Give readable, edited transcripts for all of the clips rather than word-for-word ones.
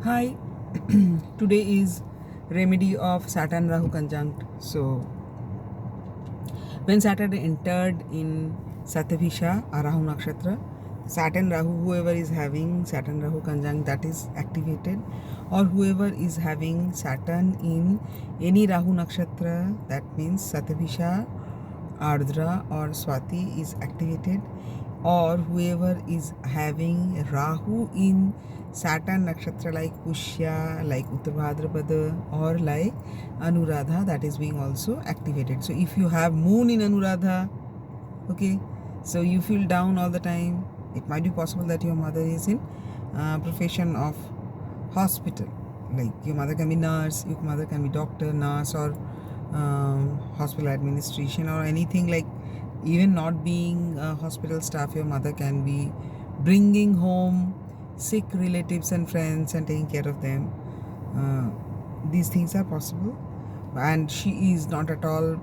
Hi, today is remedy of Saturn Rahu conjunct. So, when Saturn entered in Satavisha, Rahu Nakshatra, Saturn Rahu, whoever is having Saturn Rahu conjunct, that is activated, or whoever is having Saturn in any Rahu Nakshatra, that means Satavisha, Ardra, or Swati is activated, or whoever is having Rahu in Saturn nakshatra like Pushya, like Uttarabhadrapada, or like Anuradha, that is being also activated. So if you have moon in Anuradha, okay, so you feel down all the time. It might be possible that your mother is in profession of hospital. Like your mother can be nurse, your mother can be doctor, nurse, or hospital administration, or anything like. Even not being hospital staff, your mother can be bringing home sick relatives and friends and taking care of them. These things are possible, and she is not at all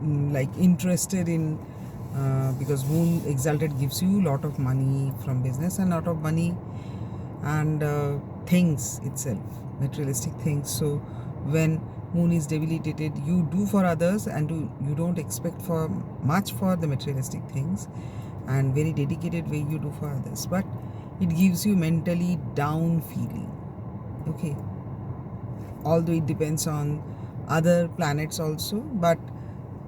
like interested in because moon exalted gives you lot of money from business and lot of money and things itself, materialistic things. So when moon is debilitated, you do for others and you don't expect for much for the materialistic things, and very dedicated way you do for others, but it gives you mentally down feeling. Okay, although it depends on other planets also, but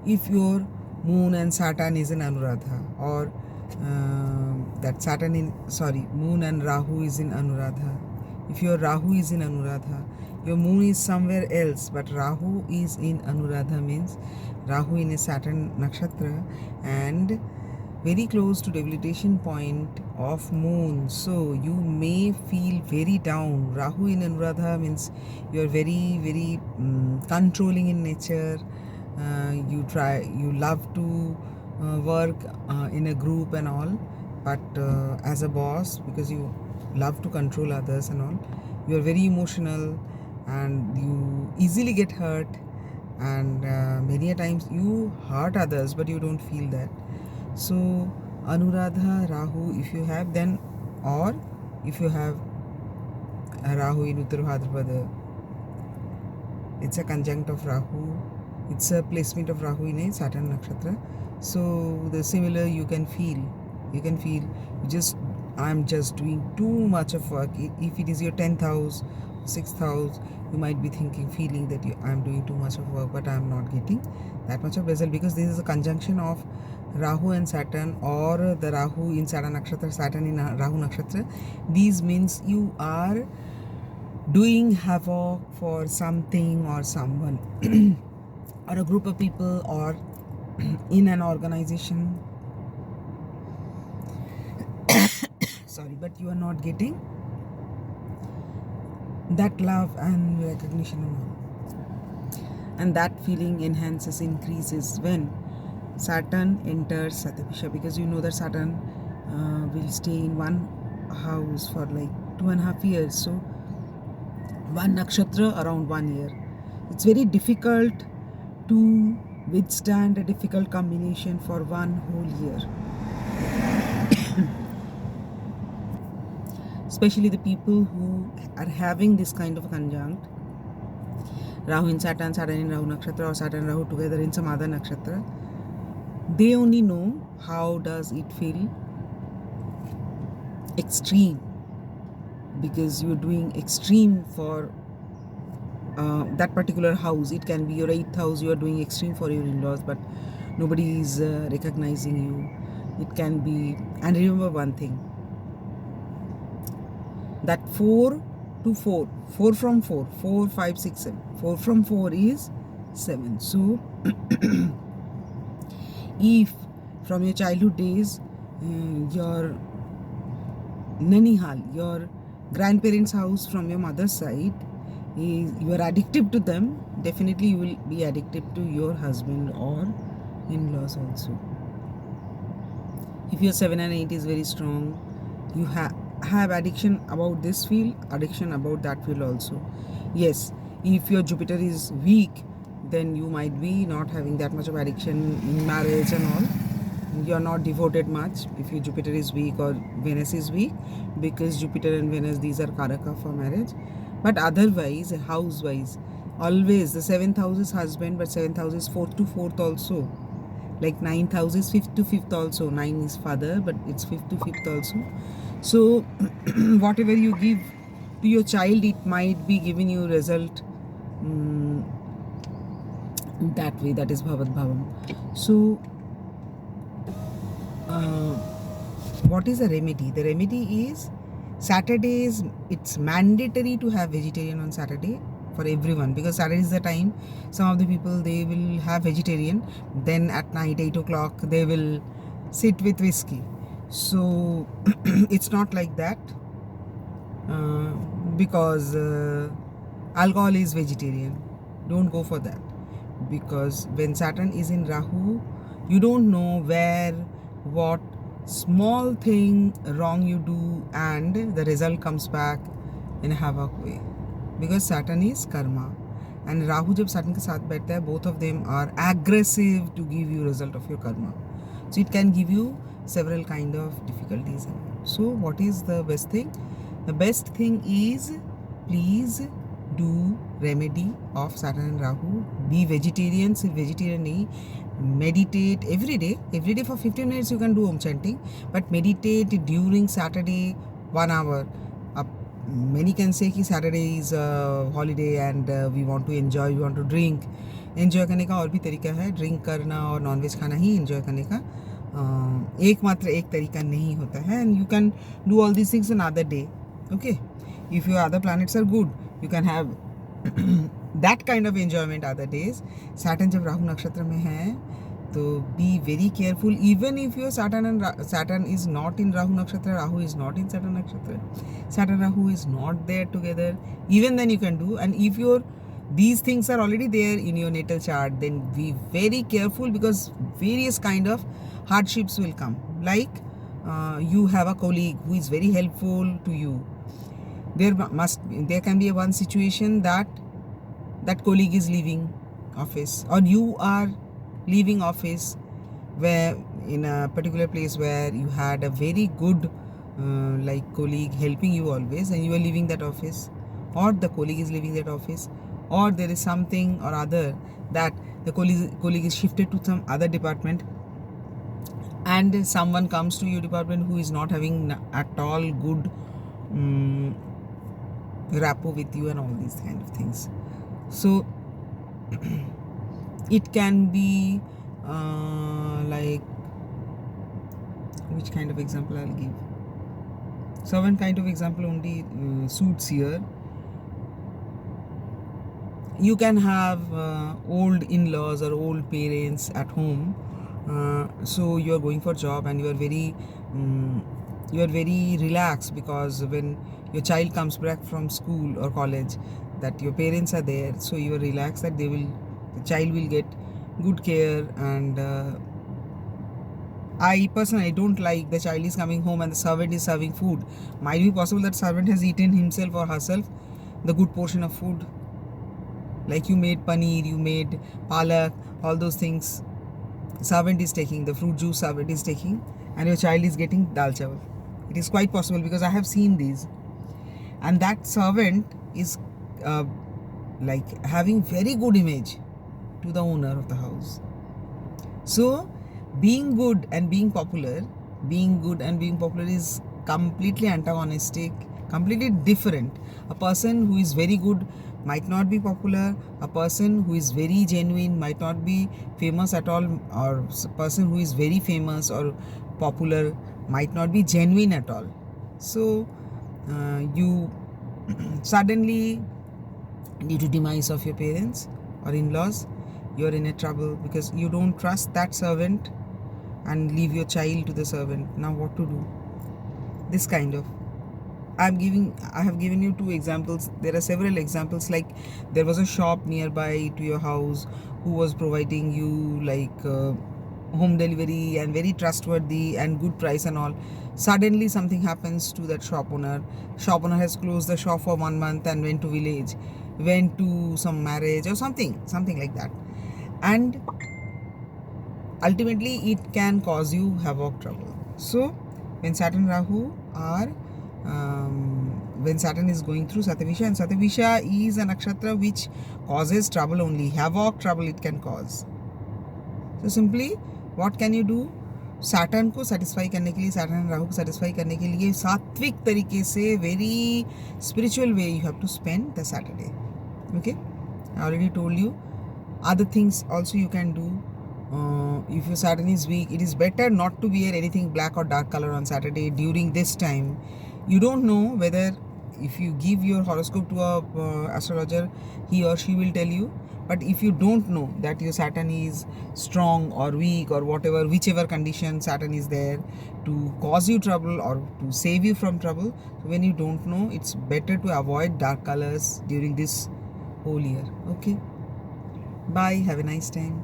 if your moon and Saturn is in Anuradha, or that Saturn in moon and Rahu is in Anuradha. If your Rahu is in Anuradha, your moon is somewhere else, but Rahu is in Anuradha, means Rahu in a Saturn nakshatra and very close to debilitation point of moon. So you may feel very down. Rahu in Anuradha means you are very controlling in nature. You love to work in a group and all, but as a boss, because you love to control others and all, you are very emotional and you easily get hurt, and many a times you hurt others but you don't feel that. So Anuradha Rahu if you have, then, or if you have Rahu in Uttarabhadrapada, it's a conjunct of Rahu, it's a placement of Rahu in a Saturn nakshatra. So the similar you can feel I'm just doing too much of work. If it is your 10th house, 6th house, you might be feeling that I'm doing too much of work, but I'm not getting that much of result, because this is a conjunction of Rahu and Saturn, or the Rahu in Saturn nakshatra, Saturn in Rahu nakshatra. These means you are doing havoc for something or someone or a group of people, or in an organization. Sorry, but you are not getting that love and recognition and all. And that feeling enhances, increases when Saturn enters Satavisha, because you know that Saturn will stay in one house for like 2.5 years. So one nakshatra around 1 year. It's very difficult to withstand a difficult combination for one whole year. Especially the people who are having this kind of conjunct, Rahu in Saturn, Saturn in Rahu nakshatra, or Saturn Rahu together in some other nakshatra, they only know how does it feel extreme, because you're doing extreme for that particular house. It can be your 8th house, you are doing extreme for your in-laws, but nobody is recognizing you. It can be, and remember one thing, that 4 to 4, 4 from 4, 4, 5, 6, 7, 4 from 4 is 7. So if from your childhood days your nanihal, your grandparents' house from your mother's side, you are addictive to them, definitely you will be addictive to your husband or in-laws also. If your 7 and 8 is very strong, you have addiction about this field, addiction about that field also. Yes, if your Jupiter is weak, then you might be not having that much of addiction in marriage and all, you're not devoted much if your Jupiter is weak or Venus is weak, because Jupiter and Venus, these are karaka for marriage. But otherwise, house wise, always the 7th house is husband, but 7th house is 4th to 4th also. Like 9th house is 5th to 5th also. 9 is father, but it's 5th to 5th also. So whatever you give to your child, it might be giving you result that way. That is Bhavad Bhavam. So what is the remedy? The remedy is Saturdays. It's mandatory to have vegetarian on Saturday for everyone, because Saturday is the time some of the people, they will have vegetarian, then at night 8 o'clock they will sit with whiskey. So it's not like that, because alcohol is vegetarian. Don't go for that, because when Saturn is in Rahu, you don't know where, what small thing wrong you do, and the result comes back in a havoc way, because Saturn is karma, and Rahu जब Saturn के साथ बैठता है, both of them are aggressive to give you result of your karma. So it can give you several kind of difficulties. So what is the best thing? The best thing is, please do remedy of Saturn and Rahu. Be vegetarian. सिर्फ vegetarian नहीं, meditate every day. Every day for 15 minutes you can do Om chanting, but meditate during Saturday 1 hour. Many can say कि Saturday is a holiday and we want to enjoy, we want to drink. Enjoy करने का और भी तरीका है. Drink करना और non-veg खाना ही enjoy करने का एकमात्र एक तरीका नहीं होता है. And you can do all these things another day. Okay, if your other planets are good, you can have that kind of enjoyment other days. Saturn जब राहु नक्षत्र में है, तो be very careful. Even if your Saturn is not in Rahu nakshatra, Rahu is not in Saturn nakshatra, Saturn Rahu is not there together, even then you can do. And if these things are already there in your natal chart, then be very careful, because various kind of hardships will come. Like you have a colleague who is very helpful to you. There can be one situation that colleague is leaving office, or you are leaving office, where in a particular place where you had a very good colleague helping you always, and you are leaving that office, or the colleague is leaving that office, or there is something or other that the colleague is shifted to some other department, and someone comes to your department who is not having at all good rapport with you, and all these kind of things. So it can be like, which kind of example I'll give? Servant kind of example only suits here. You can have old in-laws or old parents at home. So you are going for job, and you are very relaxed, because when your child comes back from school or college, that your parents are there, so you are relaxed that the child will get good care. And I personally don't like the child is coming home and the servant is serving food. Might be possible that servant has eaten himself or herself the good portion of food, like you made paneer, you made palak, all those things servant is taking, the fruit juice servant is taking, and your child is getting dal chawal. It is quite possible, because I have seen these. And that servant is having very good image to the owner of the house. So being good and being popular is completely antagonistic, completely different. A person who is very good might not be popular. A person who is very genuine might not be famous at all, or a person who is very famous or popular might not be genuine at all. So you suddenly, due to demise of your parents or in-laws, you are in a trouble, because you don't trust that servant and leave your child to the servant. Now what to do? This kind of, I have given you 2 examples. There are several examples. Like there was a shop nearby to your house who was providing you home delivery and very trustworthy and good price and all. Suddenly something happens to that shop owner. Shop owner has closed the shop for 1 month and went to village, went to some marriage or something like that. And ultimately it can cause you havoc, trouble. So when Saturn Rahu are when Saturn is going through Satavisha, and Satavisha is a nakshatra which causes trouble only, havoc, trouble it can cause. So simply what can you do? Saturn को satisfy करने के लिए, Saturn Rahu को satisfy करने के लिए सात्विक तरीके से, very spiritual way you have to spend the Saturday. Okay, I already told you. Other things also you can do. If your Saturn is weak, it is better not to wear anything black or dark color on Saturday during this time. You don't know whether if you give your horoscope to a astrologer, he or she will tell you. But if you don't know that your Saturn is strong or weak or whatever, whichever condition Saturn is there to cause you trouble or to save you from trouble, so when you don't know, it's better to avoid dark colors during this whole year. Okay, bye, have a nice time.